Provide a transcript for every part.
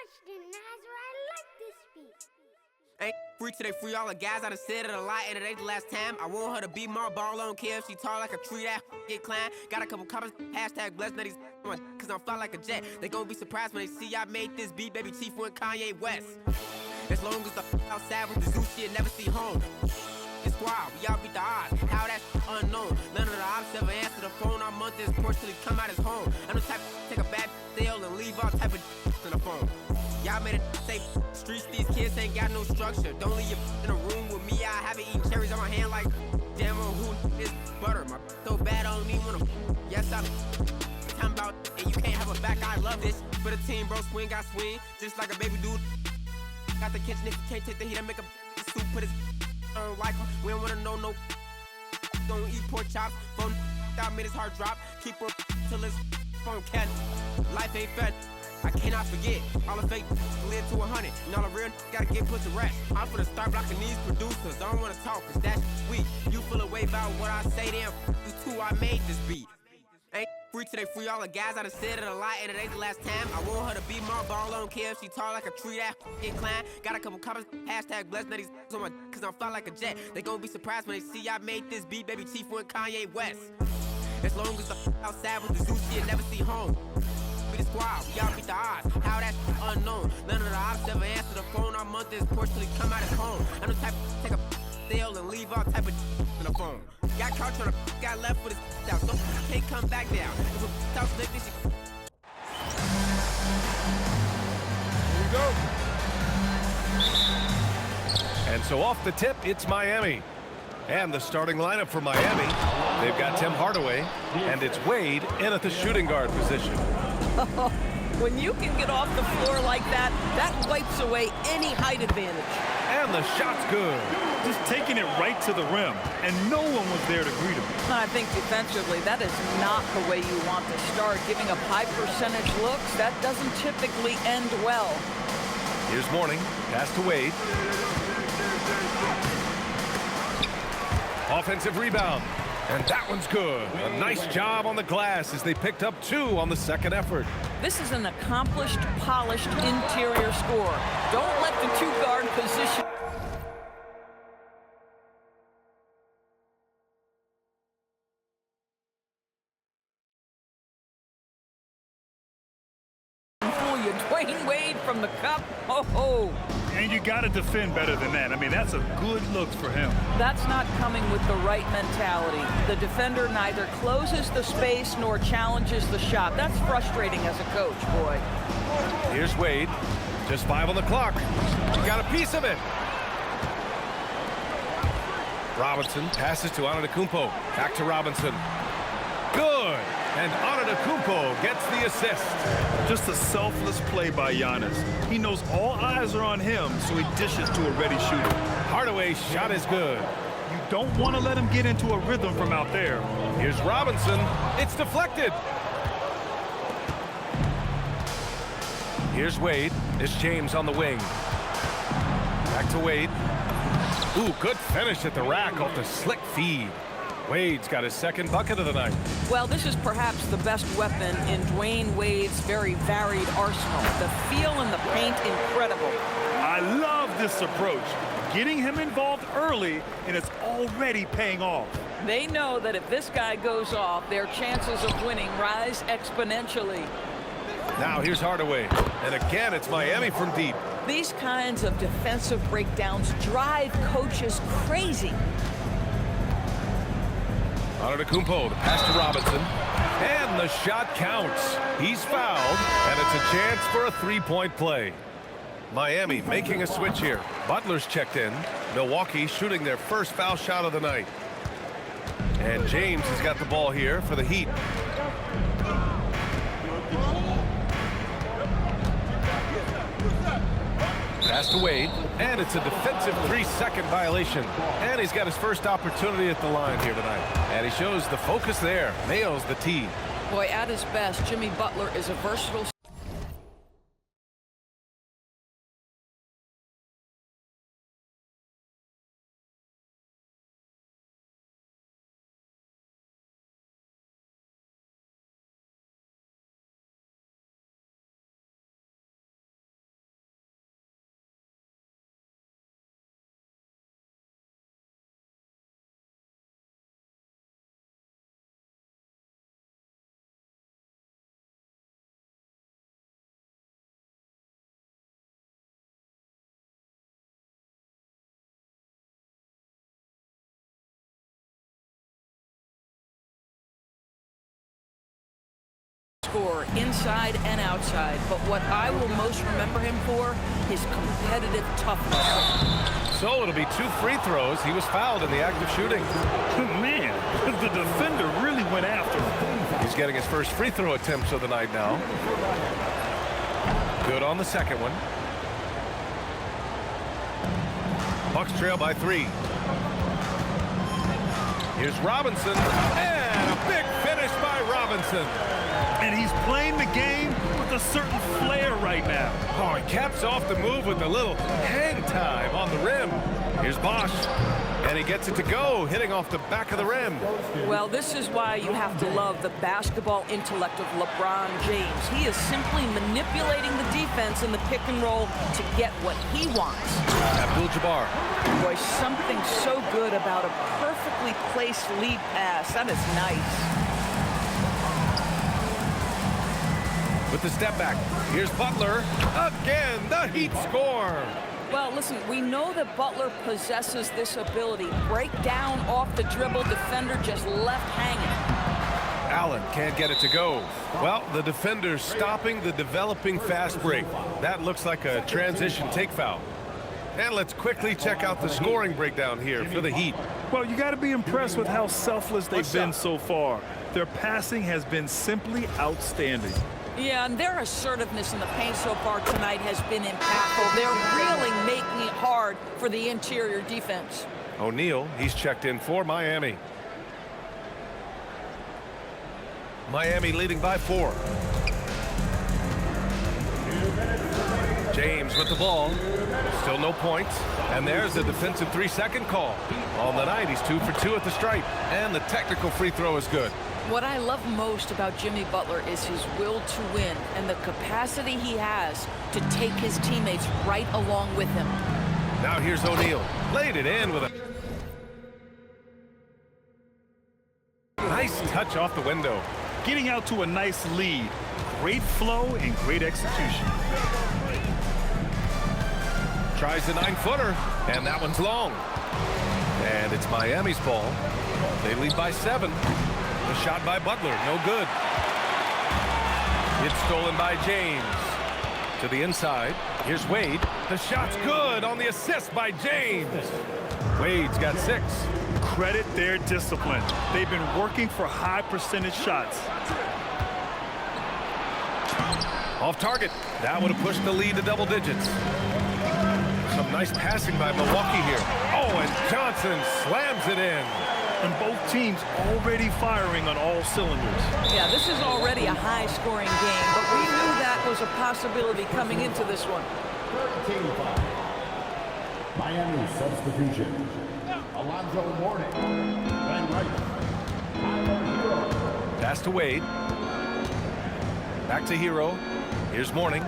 Watch the Nazar, I like this beat. Ain't free till they free all the guys. I done said it a lot, and it ain't the last time. I want her to be my ball on Kev. She tall like a tree that get climbed. Got a couple comments, hashtag blessed that he's cause I'm fly like a jet. They gon' be surprised when they see I made this beat, baby Chief went Kanye West. As long as the outside with the zoo shit, never see home. It's wild, we all beat the odds. How that's unknown. None of the ops ever answer the phone. I'm on this porch till he come out his home. I'm the type to take a bad deal and leave all type of in the phone. Y'all made it safe. Streets, these kids ain't got no structure. Don't leave your in a room with me. I haven't eaten cherries on my hand like damn on who is butter. My so bad I don't even wanna. Yes, I'm talking about and you can't have a back. I love this. For the team, bro, swing, got swing. Just like a baby dude. Got the kitchen if you can't take the heat. I make a soup, put his like him. We don't wanna know no. Don't eat pork chops. Phone out, made his heart drop. Keep her till his phone cat. Life ain't fed. I cannot forget, all the fake live to 100, and all the real gotta get put to rest. I'm finna start blocking these producers, I don't wanna talk, cause that's weak. You feel away about what I say, then you too, I made this beat. Ain't free till they free all the guys, I done said it a lot, and it ain't the last time. I want her to be my ball on Kev, she tall like a tree that get climbed. Got a couple comments, hashtag blessed that he's on my, cause I'm fly like a jet. They gon' be surprised when they see I made this beat, baby Chief went Kanye West. As long as the outside with the zoo shit, never see home. The squad, we all beat the odds. How that's unknown. None of the ops ever answer the phone. I'm on this porch till he come out his home. I'm the type to take a deal and leave all type of in the phone. Got caught trying to got left for this out, so can't come back down. If a house like this, Here we go. And so off the tip, it's Miami. And the starting lineup for Miami, they've got Tim Hardaway, and it's Wade in at the shooting guard position. When you can get off the floor like that, that wipes away any height advantage. And the shot's good. Just taking it right to the rim, and no one was there to greet him. I think defensively, that is not the way you want to start. Giving up high percentage looks, that doesn't typically end well. Here's Mourning, pass to Wade. Offensive rebound, and that one's good. A nice job on the glass as they picked up 2 on the second effort. This is an accomplished, polished interior scorer. Don't let the 2-guard position. Fool you, Dwayne Wade from the cup. Oh. And you got to defend better than that. I mean, that's a good look for him. That's not coming with the right mentality. The defender neither closes the space nor challenges the shot. That's frustrating as a coach, boy. Here's Wade. Just 5 on the clock. He got a piece of it. Robertson passes to Antetokounmpo. Back to Robinson. Good. And Antetokounmpo gets the assist. Just a selfless play by Giannis. He knows all eyes are on him, so he dishes to a ready shooter. Hardaway's shot is good. You don't want to let him get into a rhythm from out there. Here's Robinson. It's deflected. Here's Wade. It's James on the wing. Back to Wade. Ooh, good finish at the rack off the slick feed. Wade's got his second bucket of the night. Well, this is perhaps the best weapon in Dwayne Wade's very varied arsenal. The feel in the paint, incredible. I love this approach. Getting him involved early, and it's already paying off. They know that if this guy goes off, their chances of winning rise exponentially. Now here's Hardaway. And again, it's Miami from deep. These kinds of defensive breakdowns drive coaches crazy. Antetokounmpo, the pass to Robinson, and the shot counts. He's fouled, and it's a chance for a 3-point play. Miami making a switch here. Butler's checked in. Milwaukee shooting their first foul shot of the night. And James has got the ball here for the Heat. Pass to Wade, and it's a defensive 3-second violation. And he's got his first opportunity at the line here tonight. And he shows the focus there, nails the tee. Boy, at his best, Jimmy Butler is a versatile scorer, inside and outside. But what I will most remember him for, his competitive toughness. So it'll be 2 free throws. He was fouled in the act of shooting. Man, the defender really went after him. He's getting his first free throw attempts of the night now. Good on the second one. Bucks trail by 3. Here's Robinson, and a big finish by Robinson. And he's playing the game with a certain flair right now. Oh, he caps off the move with a little hang time on the rim. Here's Bosh, and he gets it to go, hitting off the back of the rim. Well, this is why you have to love the basketball intellect of LeBron James. He is simply manipulating the defense in the pick and roll to get what he wants. Abdul Jabbar. Boy, something so good about a perfectly placed lead pass. That is nice. With the step back, here's Butler. Again, the Heat score. Well, listen, we know that Butler possesses this ability. Break down off the dribble, defender just left hanging. Allen can't get it to go. Well, the defender's stopping the developing fast break. That looks like a transition take foul. And let's quickly check out the scoring breakdown here for the Heat. Well, you got to be impressed with how selfless they've been so far. Their passing has been simply outstanding. Yeah, and their assertiveness in the paint so far tonight has been impactful. They're really making it hard for the interior defense. O'Neal, he's checked in for Miami. Miami leading by 4. James with the ball. Still no points. And there's the defensive 3-second call. On the night, he's 2 for 2 at the stripe. And the technical free throw is good. What I love most about Jimmy Butler is his will to win and the capacity he has to take his teammates right along with him. Now here's O'Neal. Laid it in with a nice touch off the window. Getting out to a nice lead. Great flow and great execution. Tries the 9-footer, and that one's long. And it's Miami's ball. They lead by 7. The shot by Butler, no good. It's stolen by James. To the inside, here's Wade. The shot's good on the assist by James. Wade's got 6. Credit their discipline. They've been working for high percentage shots. Off target. That would have pushed the lead to double digits. Some nice passing by Milwaukee here. Oh, and Johnson slams it in. And both teams already firing on all cylinders. Yeah, this is already a high-scoring game, but we knew that was a possibility coming into this one. Miami substitution. Alonzo Mourning. Glen right. Pass to Wade. Back to Hero. Here's Mourning.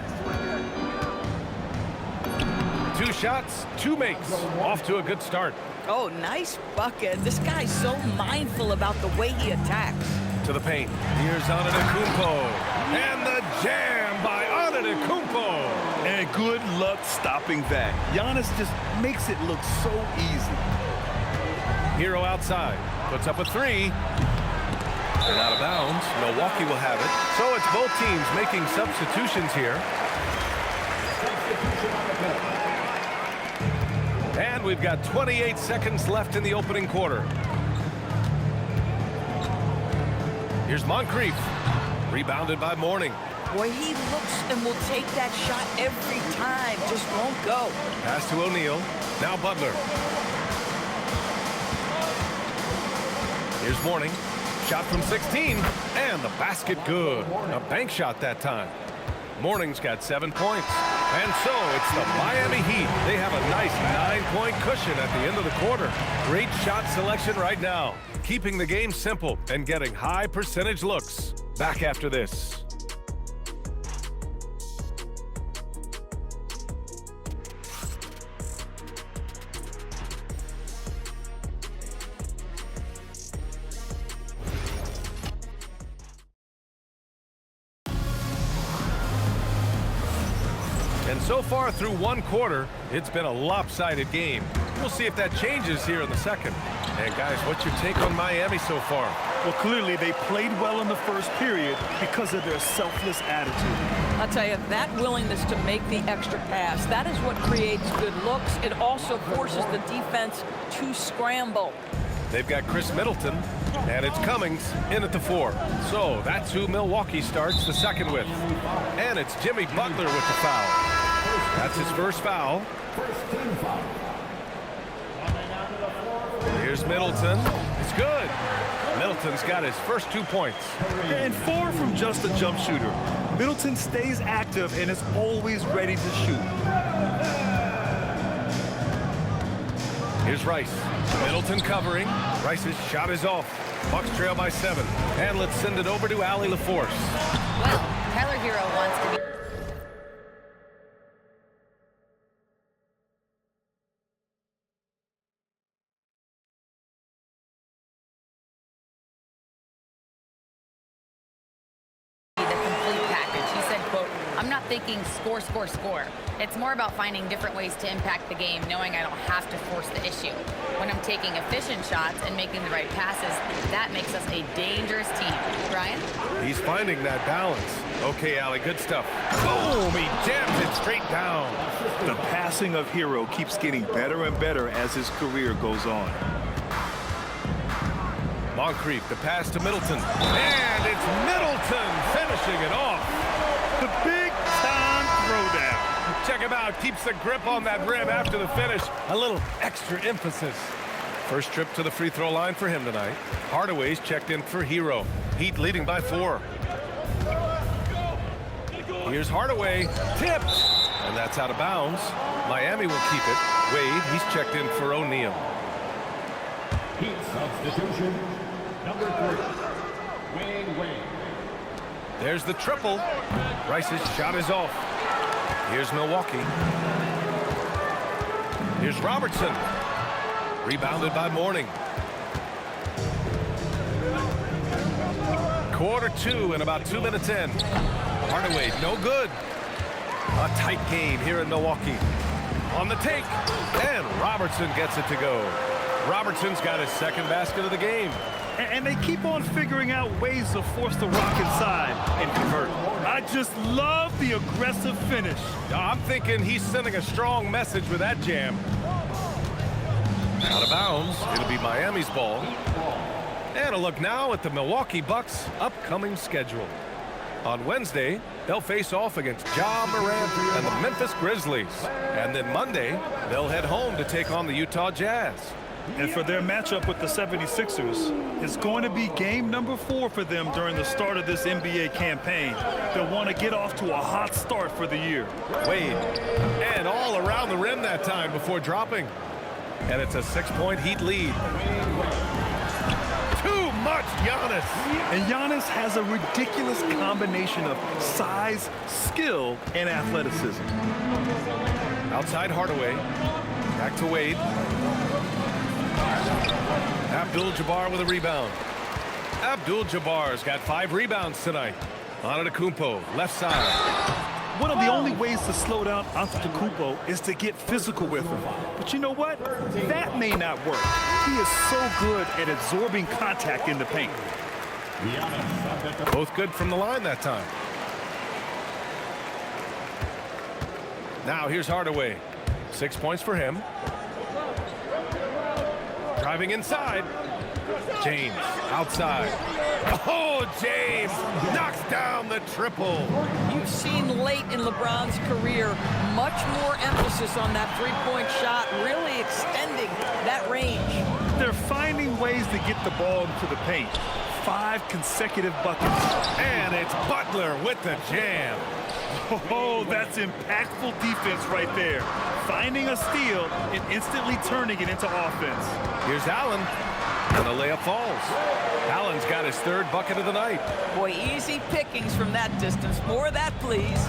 2 shots, 2 makes. Off to a good start. Oh, nice bucket. This guy's so mindful about the way he attacks. To the paint. Here's Antetokounmpo. And the jam by Antetokounmpo. And good luck stopping that. Giannis just makes it look so easy. Hero outside. Puts up a 3. And out of bounds. Milwaukee will have it. So it's both teams making substitutions here. And we've got 28 seconds left in the opening quarter. Here's Moncrief. Rebounded by Mourning. Boy, he looks and will take that shot every time. Just won't go. Pass to O'Neal. Now Butler. Here's Mourning. Shot from 16. And the basket good. A bank shot that time. Mourning's got 7 points. And so it's the Miami Heat. They have a nice 9-point cushion at the end of the quarter. Great shot selection right now. Keeping the game simple and getting high percentage looks. Back after this. And so far through 1 quarter, it's been a lopsided game. We'll see if that changes here in the second. And guys, what's your take on Miami so far? Well, clearly they played well in the first period because of their selfless attitude. I'll tell you, that willingness to make the extra pass, that is what creates good looks. It also forces the defense to scramble. They've got Khris Middleton, and it's Cummings in at the 4. So that's who Milwaukee starts the second with. And it's Jimmy Butler with the foul. That's his first foul. Here's Middleton. It's good. Middleton's got his first 2 points. And far from just a jump shooter, Middleton stays active and is always ready to shoot. Here's Rice. Middleton covering. Rice's shot is off. Bucks trail by 7. And let's send it over to Allie LaForce. Well, Tyler Hero wants to be... I'm not thinking score, score, score. It's more about finding different ways to impact the game, knowing I don't have to force the issue. When I'm taking efficient shots and making the right passes, that makes us a dangerous team. Brian? He's finding that balance. Okay, Allie, good stuff. Boom! He jams it straight down. The passing of Hero keeps getting better and better as his career goes on. Moncrief, the pass to Middleton. And it's Middleton finishing it off. The big-time throwdown. Check him out. Keeps the grip on that rim after the finish. A little extra emphasis. First trip to the free throw line for him tonight. Hardaway's checked in for Hero. Heat leading by 4. Here's Hardaway. Tipped. And that's out of bounds. Miami will keep it. Wade, he's checked in for O'Neal. Heat substitution, number 3, Wade. There's the triple. Rice's shot is off. Here's Milwaukee. Here's Robertson. Rebounded by Mourning. Quarter 2 and about 2 minutes in. Hardaway, no good. A tight game here in Milwaukee. On the take. And Robertson gets it to go. Robertson's got his second basket of the game. And they keep on figuring out ways to force the rock inside and convert. I just love the aggressive finish. I'm thinking he's sending a strong message with that jam. Out of bounds. It'll be Miami's ball. And a look now at the Milwaukee Bucks' upcoming schedule. On Wednesday, they'll face off against Ja Morant and the Memphis Grizzlies. And then Monday, they'll head home to take on the Utah Jazz. And for their matchup with the 76ers, it's going to be game number 4 for them during the start of this NBA campaign. They'll want to get off to a hot start for the year. Wade, and all around the rim that time before dropping. And it's a 6-point Heat lead. Too much Giannis. And Giannis has a ridiculous combination of size, skill, and athleticism. Outside Hardaway. Back to Wade. Abdul Jabbar with a rebound. Abdul Jabbar's got 5 rebounds tonight. Antetokounmpo, left side. One of the only ways to slow down Antetokounmpo is to get physical with him. But you know what? That may not work. He is so good at absorbing contact in the paint. Both good from the line that time. Now here's Hardaway. 6 points for him. Driving inside. James outside. Oh, James knocks down the triple. You've seen late in LeBron's career much more emphasis on that three-point shot, really extending that range. They're finding ways to get the ball into the paint. 5 consecutive buckets. And it's Butler with the jam. Oh, that's impactful defense right there. Finding a steal and instantly turning it into offense. Here's Allen, and the layup falls. Allen's got his 3rd bucket of the night. Boy, easy pickings from that distance. More of that, please.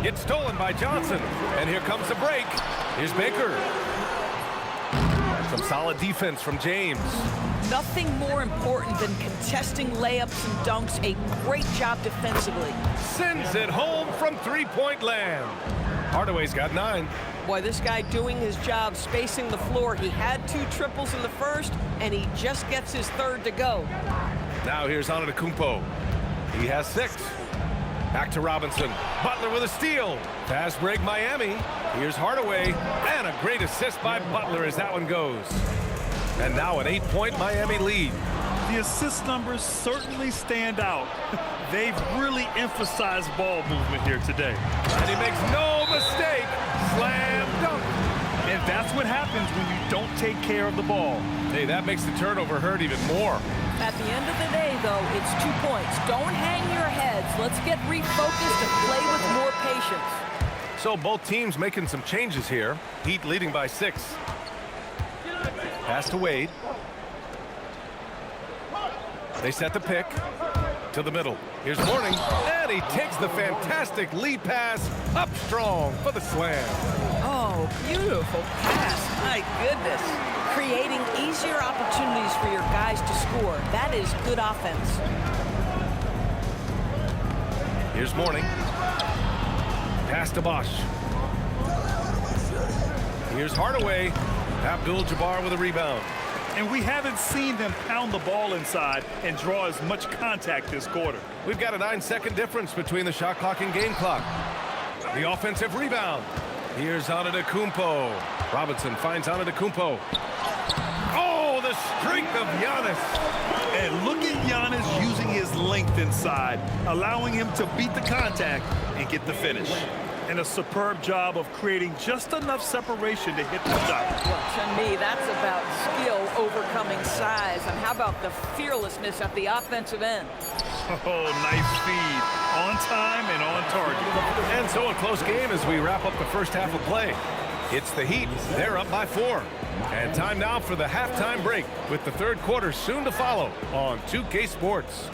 It's stolen by Johnson, and here comes the break. Here's Baker. Some solid defense from James. Nothing more important than contesting layups and dunks. A great job defensively. Sends it home from three-point land. Hardaway's got 9. Boy, this guy doing his job, spacing the floor. He had 2 triples in the first, and he just gets his 3rd to go. Now here's Antetokounmpo. He has 6. Back to Robinson. Butler with a steal. Fast break Miami. Here's Hardaway. And a great assist by Butler as that one goes. And now an 8-point Miami lead. The assist numbers certainly stand out. They've really emphasized ball movement here today. And he makes no mistake. Slam dunk. And that's what happens when you don't take care of the ball. Hey, that makes the turnover hurt even more. At the end of the day, though, it's 2 points. Don't hang your heads. Let's get refocused and play with more patience. So both teams making some changes here. Heat leading by 6. Pass to Wade. They set the pick to the middle. Here's Mourning, and he takes the fantastic lead pass up strong for the slam. Oh, beautiful pass. My goodness. Creating easier opportunities for your guys to score. That is good offense. Here's Mourning. Pass to Bosh. Here's Hardaway. Abdul Jabbar with a rebound. And we haven't seen them pound the ball inside and draw as much contact this quarter. We've got a 9-second difference between the shot clock and game clock. The offensive rebound. Here's Antetokounmpo. Robinson finds Antetokounmpo. Oh, the strength of Giannis. And look at Giannis using his length inside, allowing him to beat the contact and get the finish. And a superb job of creating just enough separation to hit the shot. Well, to me, that's about skill overcoming size. And how about the fearlessness at the offensive end? Oh, nice feed. On time and on target. And so a close game as we wrap up the first half of play. It's the Heat. They're up by 4. And time now for the halftime break with the third quarter soon to follow on 2K Sports.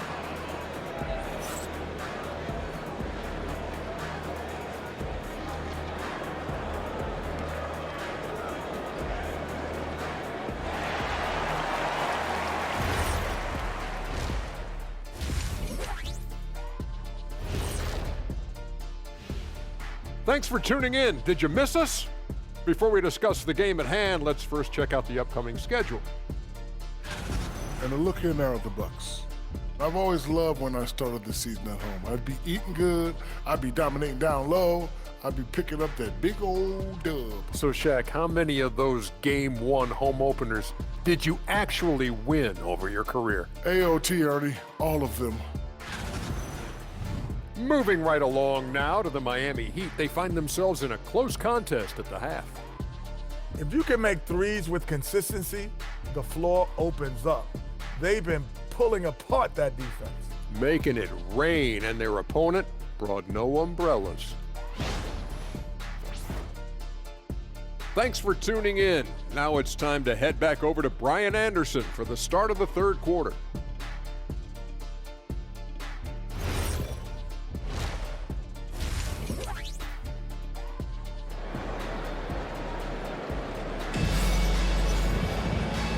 Thanks for tuning in. Did you miss us? Before we discuss the game at hand, let's first check out the upcoming schedule. And a look here now at the Bucks. I've always loved when I started the season at home. I'd be eating good, I'd be dominating down low, I'd be picking up that big old dub. So, Shaq, how many of those Game 1 home openers did you actually win over your career? AOT, Ernie, all of them. Moving right along now to the Miami Heat, they find themselves in a close contest at the half. If you can make threes with consistency, the floor opens up. They've been pulling apart that defense. Making it rain, and their opponent brought no umbrellas. Thanks for tuning in. Now it's time to head back over to Brian Anderson for the start of the third quarter.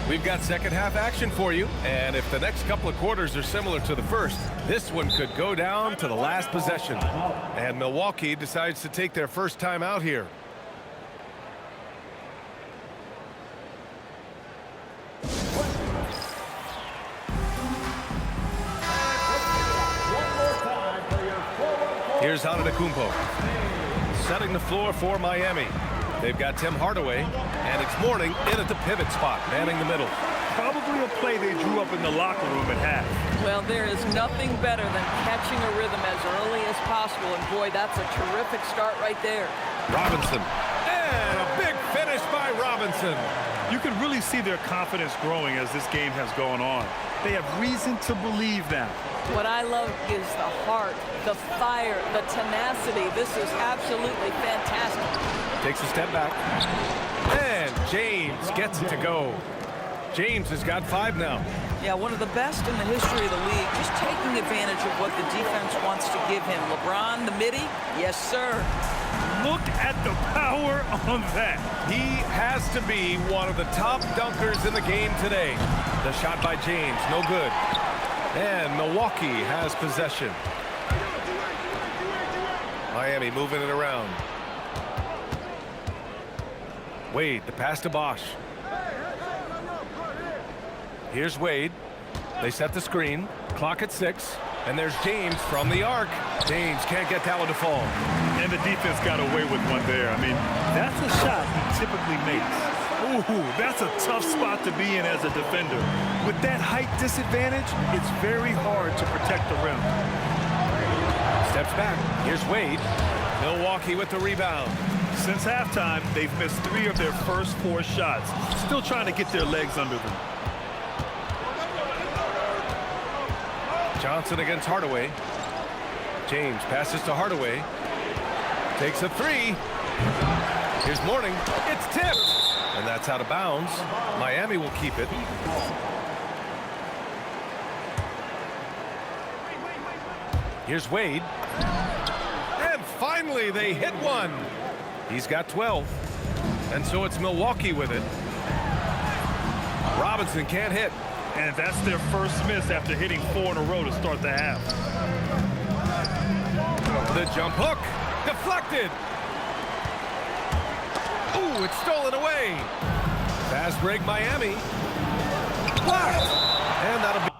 We've got second half action for you, and if the next couple of quarters are similar to the first, this one could go down to the last possession. And Milwaukee decides to take their first time out here. Here's Antetokounmpo, setting the floor for Miami. They've got Tim Hardaway, and it's Mourning in at the pivot spot, manning the middle. Probably a play they drew up in the locker room at half. Well, there is nothing better than catching a rhythm as early as possible, and boy, that's a terrific start right there. Robinson, and a big finish by Robinson. You can really see their confidence growing as this game has gone on. They have reason to believe now. What I love is the heart, the fire, the tenacity. This is absolutely fantastic. Takes a step back. And James gets it to go. James has got 5 now. Yeah, one of the best in the history of the league, just taking advantage of what the defense wants to give him. LeBron, the midi, yes, sir. Look at the power on that. He has to be one of the top dunkers in the game today. The shot by James, no good. And Milwaukee has possession. Miami moving it around. Wade, the pass to Bosh. Here's Wade. They set the screen. Clock at 6. And there's James from the arc. James can't get that one to fall. And the defense got away with one there. I mean, that's a shot he typically makes. Ooh, that's a tough spot to be in as a defender. With that height disadvantage, it's very hard to protect the rim. Steps back. Here's Wade. Milwaukee with the rebound. Since halftime, they've missed 3 of their first 4 shots. Still trying to get their legs under them. Johnson against Hardaway. James passes to Hardaway. Takes a 3. Here's Mourning. It's tipped. And that's out of bounds. Miami will keep it. Here's Wade. And finally they hit one. He's got 12. And so it's Milwaukee with it. Robinson can't hit. And that's their first miss after hitting 4 in a row to start the half. The jump hook. Deflected. Ooh, it's stolen away. Fast break Miami. Blocked. And that'll be...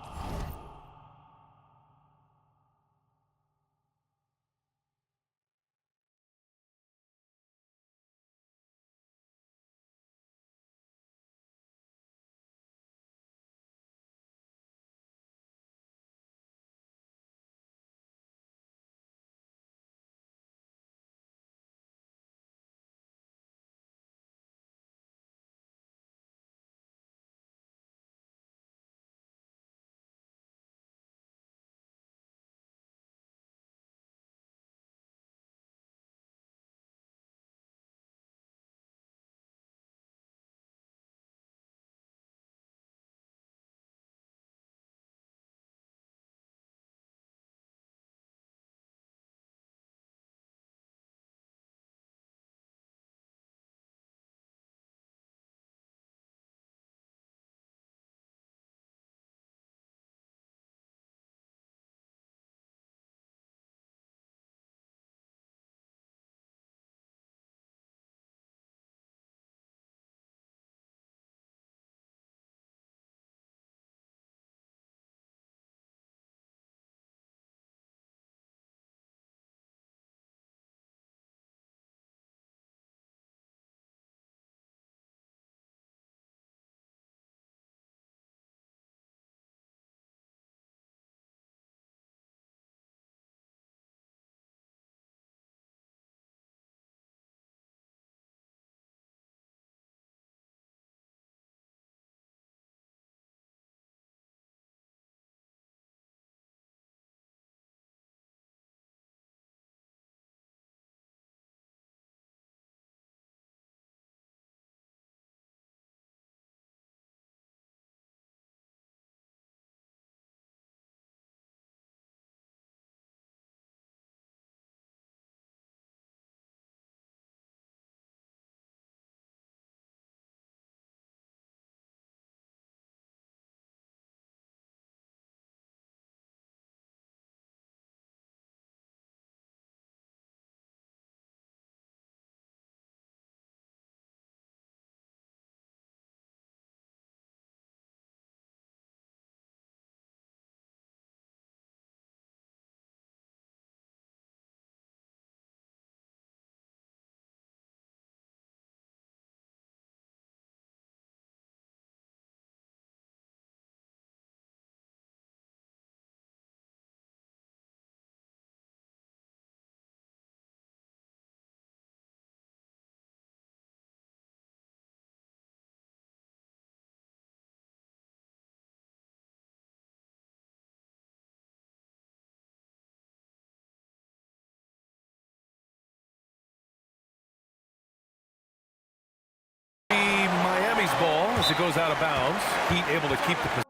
Miami's ball as it goes out of bounds. Heat able to keep the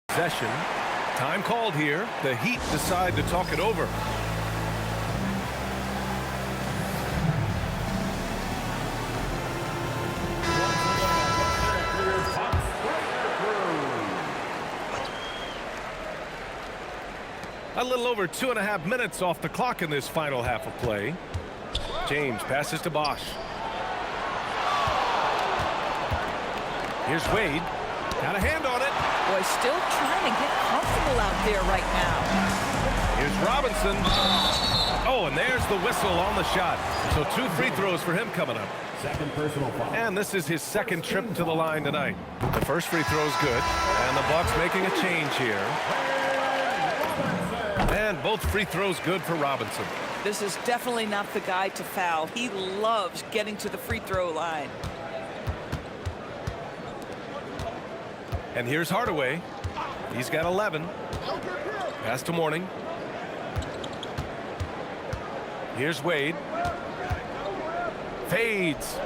possession. Time called here. The Heat decide to talk it over. A little over 2.5 minutes off the clock in this final half of play. James passes to Bosh. Here's Wade. Got a hand on it. Boy, still trying to get comfortable out there right now. Here's Robinson. Oh, and there's the whistle on the shot. So 2 free throws for him coming up. Second personal foul. And this is his second trip to the line tonight. The first free throw is good. And the Bucks making a change here. And both free throws good for Robinson. This is definitely not the guy to foul. He loves getting to the free throw line. And here's Hardaway. He's got 11. Pass to Mourning. Here's Wade. Fades.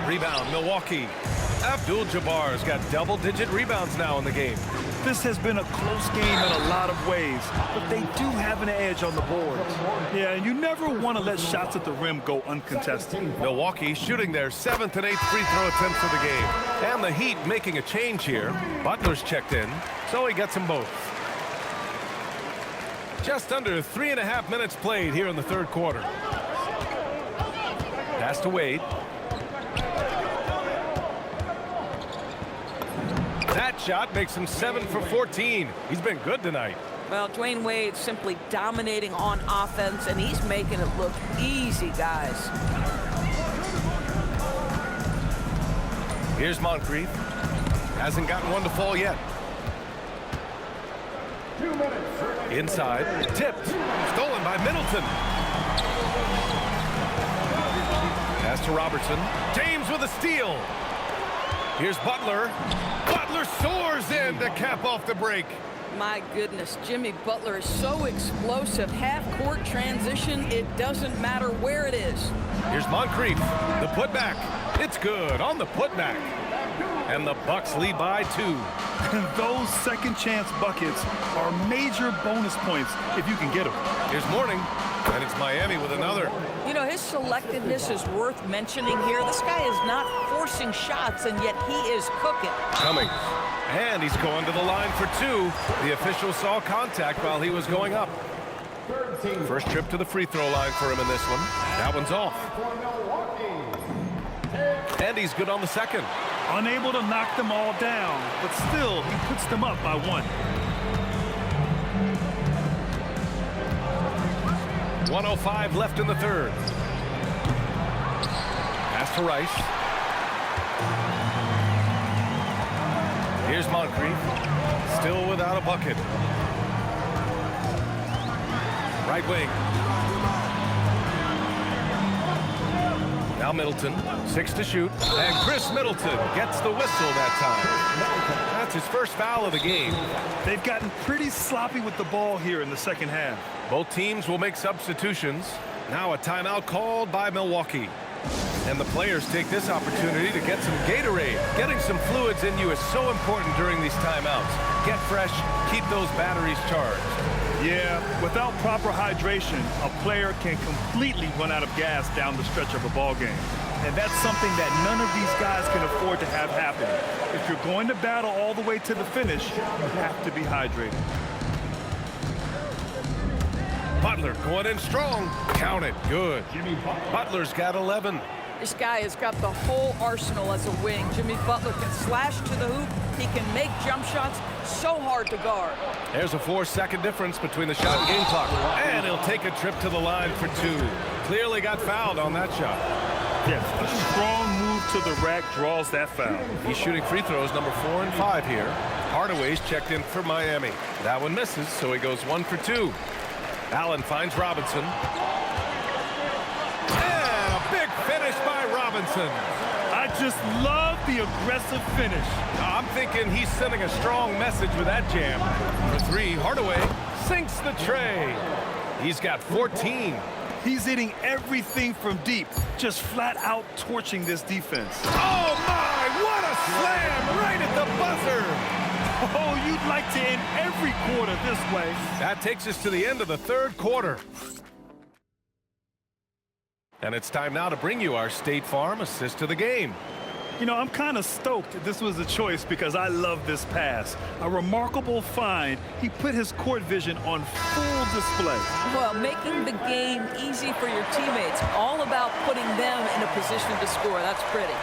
Rebound, Milwaukee. Abdul Jabbar's got double-digit rebounds now in the game. This has been a close game in a lot of ways, but they do have an edge on the boards. Yeah, and you never want to let shots at the rim go uncontested. Milwaukee shooting their 7th and 8th free throw attempts of the game. And the Heat making a change here. Butler's checked in, so he gets them both. Just under 3.5 minutes played here in the third quarter. Pass to Wade. That shot makes him 7 for 14. He's been good tonight. Well, Dwayne Wade's simply dominating on offense, and he's making it look easy, guys. Here's Moncrief. Hasn't gotten one to fall yet. 2 minutes. Inside. Tipped. Stolen by Middleton. Pass to Robertson. James with a steal. Here's Butler. Butler soars in to cap off the break. My goodness, Jimmy Butler is so explosive. Half-court transition, it doesn't matter where it is. Here's Moncrief. The putback. It's good on the putback. And the Bucks lead by 2. Those second chance buckets are major bonus points if you can get them. Here's Mourning. And it's Miami with another. You know, his selectiveness is worth mentioning here. This guy is not forcing shots, and yet he is cooking. Cummings. And he's going to the line for 2. The official saw contact while he was going up. First trip to the free throw line for him in this one. That one's off. And he's good on the second. Unable to knock them all down, but still, he puts them up by 1. 1:05 left in the third. Pass to Rice. Here's Moncrief. Still without a bucket. Right wing. Now Middleton. 6 to shoot. And Khris Middleton gets the whistle that time. That's his first foul of the game. They've gotten pretty sloppy with the ball here in the second half. Both teams will make substitutions. Now a timeout called by Milwaukee. And the players take this opportunity to get some Gatorade. Getting some fluids in you is so important during these timeouts. Get fresh, keep those batteries charged. Yeah, without proper hydration, a player can completely run out of gas down the stretch of a ball game. And that's something that none of these guys can afford to have happen. If you're going to battle all the way to the finish, you have to be hydrated. Butler going in strong. Count it. Good. Butler's got 11. This guy has got the whole arsenal as a wing. Jimmy Butler can slash to the hoop. He can make jump shots so hard to guard. There's a 4-second difference between the shot and game clock. And he'll take a trip to the line for 2. Clearly got fouled on that shot. Yes, a strong move to the rack draws that foul. He's shooting free throws number 4 and 5 here. Hardaway's checked in for Miami. That one misses, so he goes 1 for 2. Allen finds Robinson. And a big finish by Robinson. I just love the aggressive finish. I'm thinking he's sending a strong message with that jam. For 3, Hardaway sinks the tray. He's got 14. He's hitting everything from deep, just flat out torching this defense. Oh my, what a slam right at the buzzer. Oh, you'd like to end every quarter this way. That takes us to the end of the third quarter. And it's time now to bring you our State Farm assist of the game. You know, I'm kind of stoked that this was a choice because I love this pass. A remarkable find. He put his court vision on full display. Well, making the game easy for your teammates. All about putting them in a position to score. That's pretty.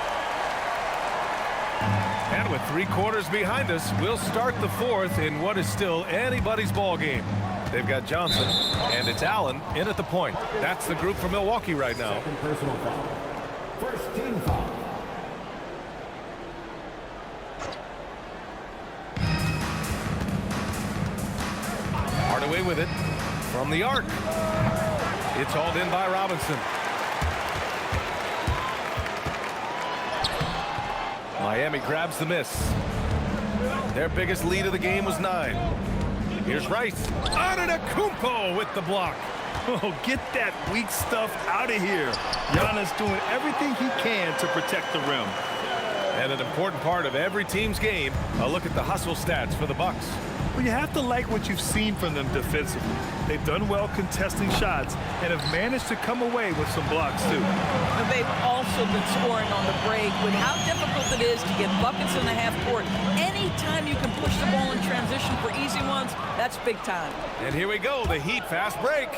And with 3 quarters behind us, we'll start the 4th in what is still anybody's ball game. They've got Johnson, and it's Allen in at the point. That's the group for Milwaukee right now. Second personal foul. First team foul. Hardaway with it from the arc. It's hauled in by Robinson. Miami grabs the miss. Their biggest lead of the game was 9. Here's Rice. Antetokounmpo with the block. Oh, get that weak stuff out of here. Giannis doing everything he can to protect the rim. And an important part of every team's game, a look at the hustle stats for the Bucks. Well, you have to like what you've seen from them defensively. They've done well contesting shots and have managed to come away with some blocks, too. And they've also been scoring on the break with how difficult it is to get buckets in the half court. Anytime you can push the ball in transition for easy ones, that's big time. And here we go, the Heat fast break.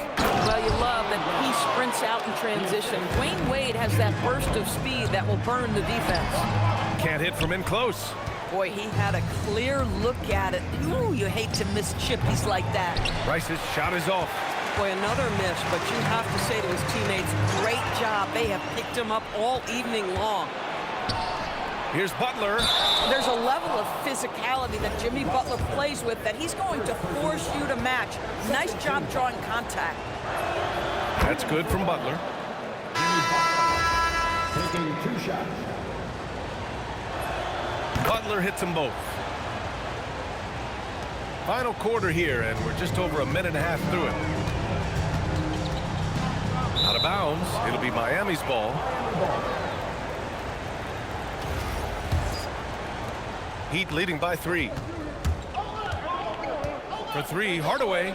Well, you love that he sprints out in transition. Dwayne Wade has that burst of speed that will burn the defense. Can't hit from in close. Boy, he had a clear look at it. Ooh, you hate to miss chippies like that. Rice's shot is off. Boy, another miss, but you have to say to his teammates, great job. They have picked him up all evening long. Here's Butler. There's a level of physicality that Jimmy Butler plays with that he's going to force you to match. Nice job drawing contact. That's good from Butler. Taking 2 shots. Butler hits them both. Final quarter here, and we're just over a minute and a half through it. Out of bounds. It'll be Miami's ball. Heat leading by 3. For 3, Hardaway.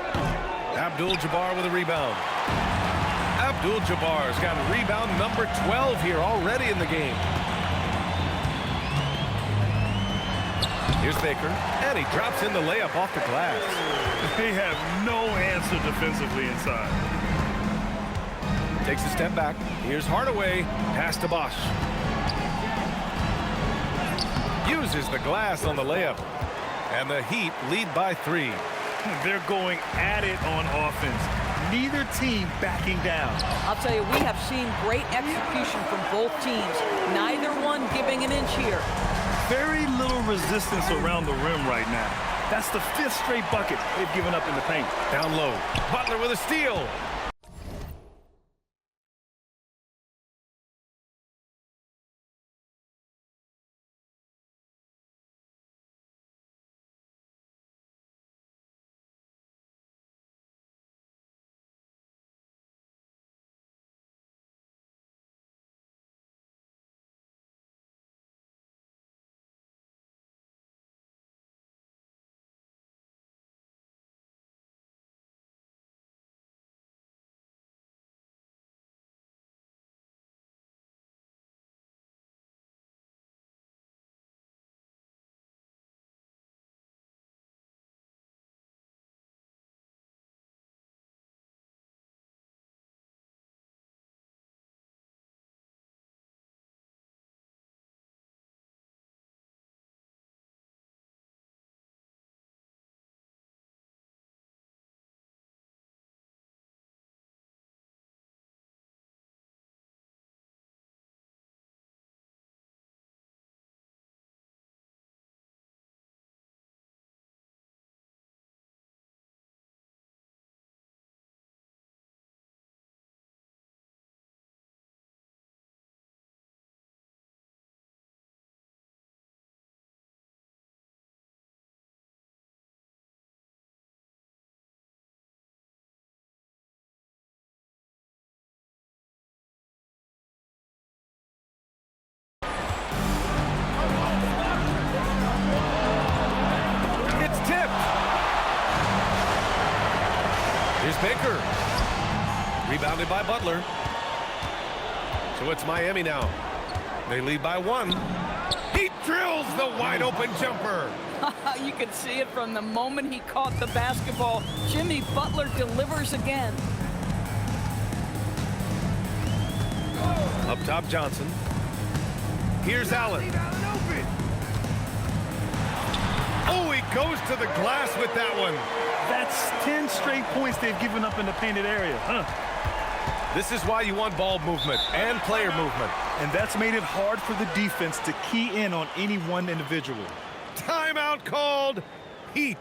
Abdul Jabbar with a rebound. Abdul Jabbar's got rebound number 12 here already in the game. Here's Baker, and he drops in the layup off the glass. They have no answer defensively inside. Takes a step back. Here's Hardaway, pass to Bosh. Uses the glass on the layup. And the Heat lead by 3. They're going at it on offense. Neither team backing down. I'll tell you, we have seen great execution from both teams. Neither one giving an inch here. Very little resistance around the rim right now. That's the 5th straight bucket they've given up in the paint. Down low. Butler with a steal. Here's Baker. Rebounded by Butler. So it's Miami now. They lead by 1. He drills the wide-open jumper. You can see it from the moment he caught the basketball. Jimmy Butler delivers again. Up top, Johnson. Here's Allen. Oh, he goes to the glass with that one. That's 10 straight points they've given up in the painted area. This is why you want ball movement and player movement. And that's made it hard for the defense to key in on any one individual. Timeout called. Heat.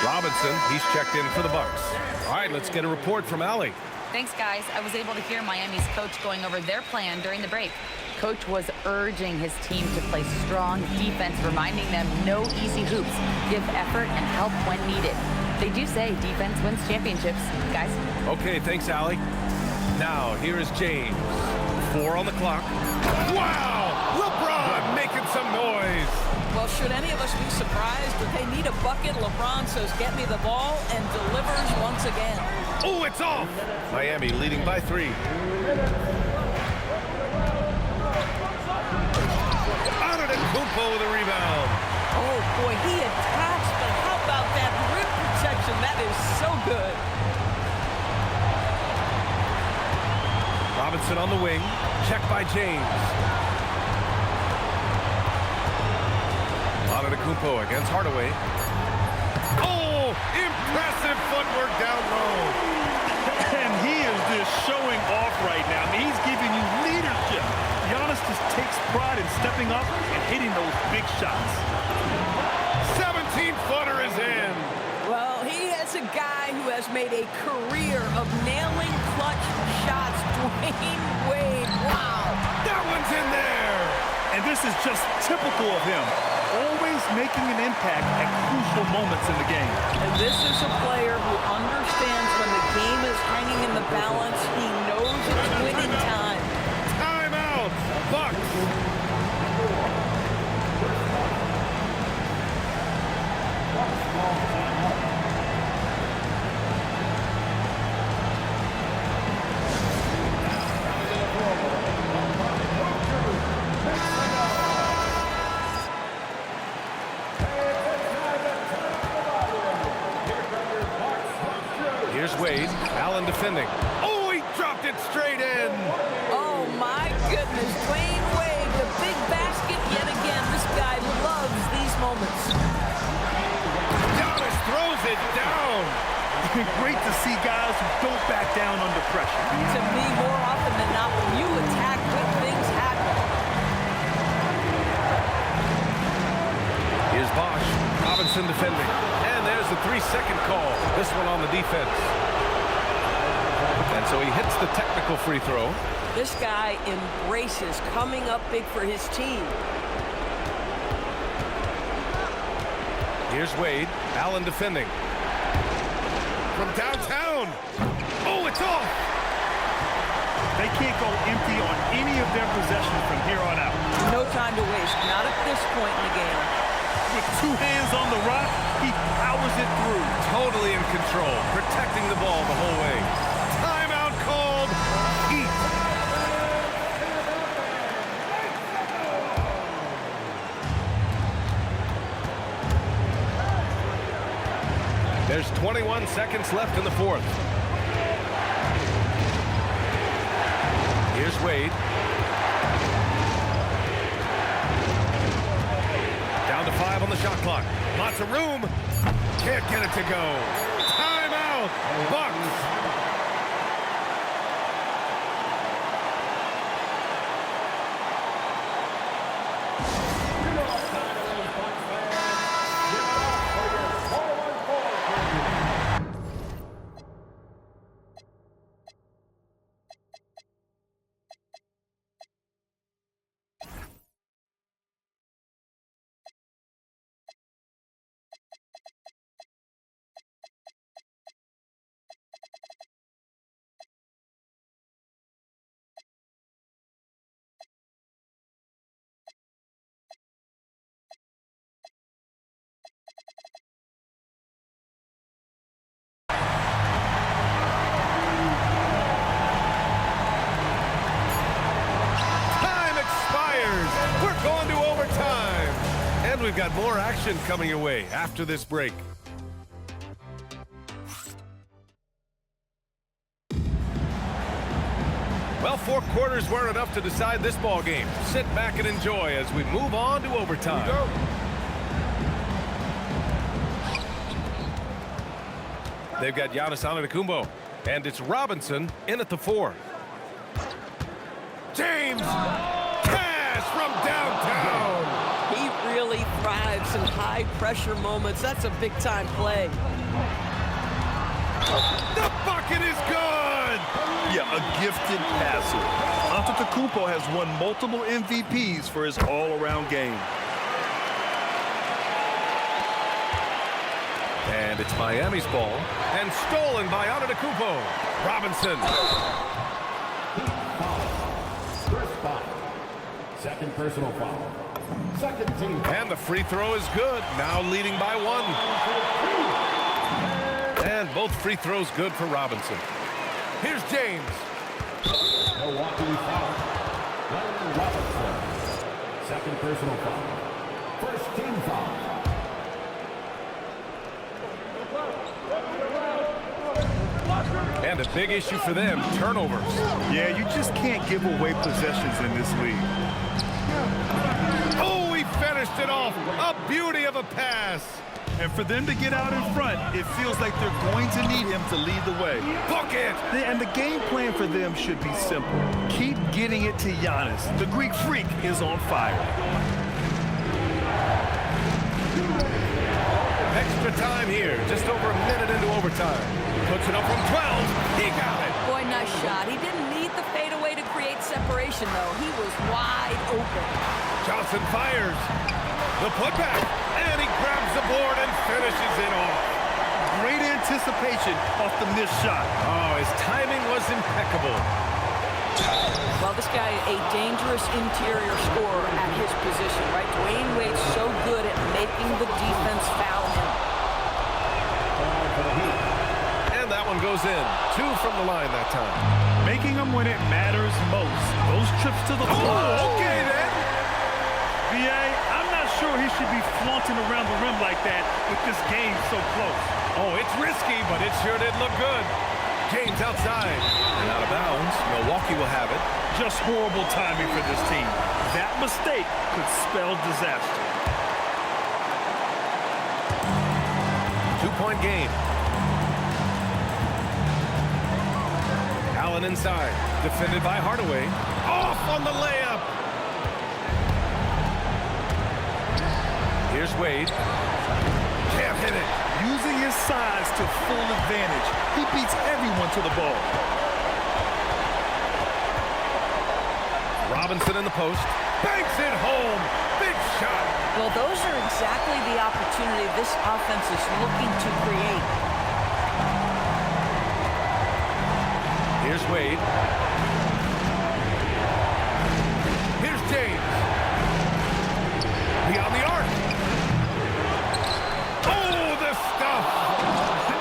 Robinson, he's checked in for the Bucks. All right, let's get a report from Allie. Thanks, guys. I was able to hear Miami's coach going over their plan during the break. Coach was urging his team to play strong defense, reminding them no easy hoops, give effort, and help when needed. They do say defense wins championships, guys. Okay, thanks, Allie. Now, here is James. 4 on the clock. Wow! LeBron making some noise. Well, should any of us be surprised that they need a bucket? LeBron says, get me the ball, and delivers once again. Oh, it's off! Miami leading by 3. Antetokounmpo with a rebound. Oh, boy, he attacks, but how about that rim protection? That is so good. Robinson on the wing. Check by James. Antetokounmpo against Hardaway. Oh, impressive footwork down low. And he is just showing off right now. I mean, he's giving you leadership. Giannis just takes pride in stepping up and hitting those big shots. 17-footer is in. Well, he is a guy who has made a career of nailing clutch shots. Dwayne Wade, wow. That one's in there. And this is just typical of him. Always making an impact at crucial moments in the game. And this is a player who understands when the game is hanging in the balance. He knows it's winning time. Timeout, Bucks. Here's Wade. Allen defending. Oh, he dropped it straight in. Oh, my goodness. Dwayne Wade, the big basket yet again. This guy loves these moments. Giannis throws it down. Great to see guys who don't back down under pressure. To me, more often than not, when you attack, good things happen. Here's Bosh. Robinson defending. And there's the 3-second call. This one on the defense. And so he hits the technical free throw. This guy embraces coming up big for his team. Here's Wade. Allen defending. From downtown. Oh, it's off. They can't go empty on any of their possessions from here on out. No time to waste. Not at this point in the game. With 2 hands on the rock, he powers it through. Totally in control. Protecting the ball the whole way. Timeout called. Heat. There's 21 seconds left in the 4th. Here's Wade. Down to 5 on the shot clock. Lots of room. Can't get it to go. Timeout. Bucks. we've got more action coming your way after this break. Well, 4 quarters weren't enough to decide this ball game. Sit back and enjoy as we move on to overtime. They've got Giannis Antetokounmpo, and it's Robertson in at the 4. James! Cash from downtown! He really thrives in high-pressure moments. That's a big-time play. The bucket is good! Yeah, a gifted passer. Antetokounmpo has won multiple MVPs for his all-around game. And it's Miami's ball, and stolen by Antetokounmpo. Robinson. First foul. Second personal foul. Second team. And the free throw is good. Now leading by 1. And both free throws good for Robinson. Here's James. Milwaukee foul. Robertson. Second personal foul. First team foul. And a big issue for them, turnovers. Yeah, you just can't give away possessions in this league. Oh, he finished it off. A beauty of a pass. And for them to get out in front, it feels like they're going to need him to lead the way. Book it! And the game plan for them should be simple. Keep getting it to Giannis. The Greek freak is on fire. Extra time here, just over a minute into overtime. Puts it up from 12. He got it. Boy, nice shot. He didn't need the fadeaway to create separation, though. He was wide open. Johnson fires. The putback. And he grabs the board and finishes it off. Great anticipation off the missed shot. Oh, his timing was impeccable. Well, this guy, a dangerous interior scorer at his position, right? Dwayne Wade's so good at making the defense foul him. And that one goes in. 2 from the line that time. Making them when it matters most. Those trips to the floor. Oh, okay then. VA, I'm not sure he should be flaunting around the rim like that with this game so close. Oh, it's risky, but it sure did look good. James outside. And out of bounds. Milwaukee will have it. Just horrible timing for this team. That mistake could spell disaster. 2-point game. Allen inside. Defended by Hardaway. Off on the layup. Here's Wade. Can't hit it. Using his size to full advantage. He beats everyone to the ball. Robinson in the post. Banks it home. Big shot. Well, those are exactly the opportunity this offense is looking to create. Here's Wade. Here's James. Beyond the arc. Oh, the stuff.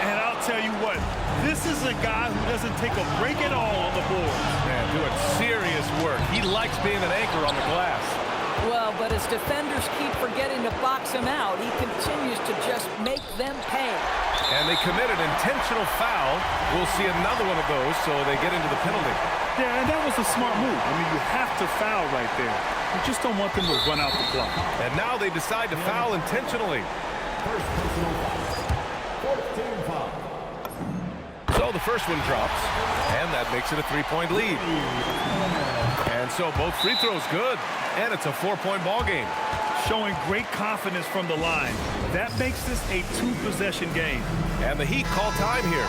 And I'll tell you what, this is a guy who doesn't take a break at all on the board. Man, doing serious work. He likes being an anchor on the glass. Well, but as defenders keep forgetting to box him out, he continues to just make them pay. And they committed intentional foul. We'll see another one of those, so they get into the penalty. Yeah, and that was a smart move. I mean, you have to foul right there. You just don't want them to run out the clock. And now they decide to foul intentionally. First personal foul. Fourth team foul. So the first one drops, and that makes it a 3-point lead. And so both free throws good, and it's a 4-point ball game. Showing great confidence from the line. That makes this a 2-possession game. And the Heat call time here.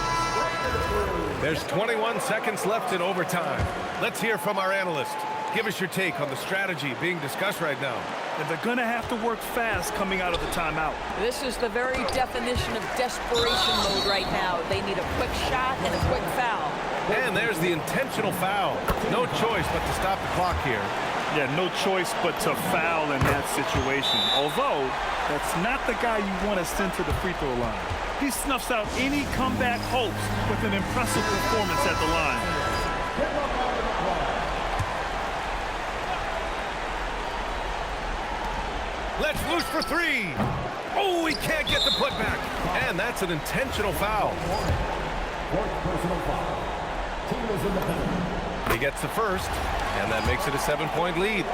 There's 21 seconds left in overtime. Let's hear from our analyst. Give us your take on the strategy being discussed right now. And they're going to have to work fast coming out of the timeout. This is the very definition of desperation mode right now. They need a quick shot and a quick foul. And there's the intentional foul. No choice but to stop the clock here. Yeah, no choice but to foul in that situation. Although, that's not the guy you want to send to the free throw line. He snuffs out any comeback hopes with an impressive performance at the line. Let's loose for three. Oh, he can't get the putback. And that's an intentional foul. Fourth personal foul. Team is in the penalty. He gets the first, and that makes it a 7-point lead.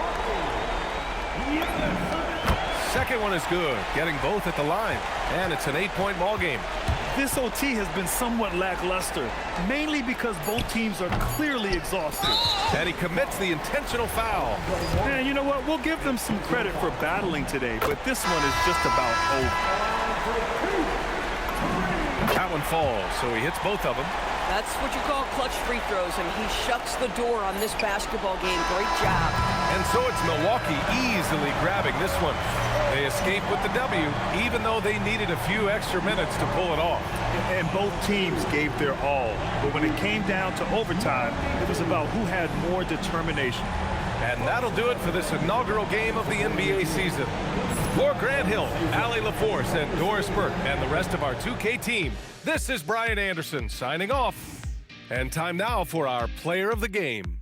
Second one is good, getting both at the line. And it's an 8-point ball game. This OT has been somewhat lackluster, mainly because both teams are clearly exhausted. And he commits the intentional foul. And you know what? We'll give them some credit for battling today, but this one is just about over. That one falls, so he hits both of them. That's what you call clutch free throws, and he shuts the door on this basketball game. Great job. And so it's Milwaukee easily grabbing this one. They escape with the W, even though they needed a few extra minutes to pull it off. And both teams gave their all. But when it came down to overtime, it was about who had more determination. And that'll do it for this inaugural game of the NBA season. For Grant Hill, Allie LaForce, and Doris Burke, and the rest of our 2K team, this is Brian Anderson signing off. And time now for our player of the game.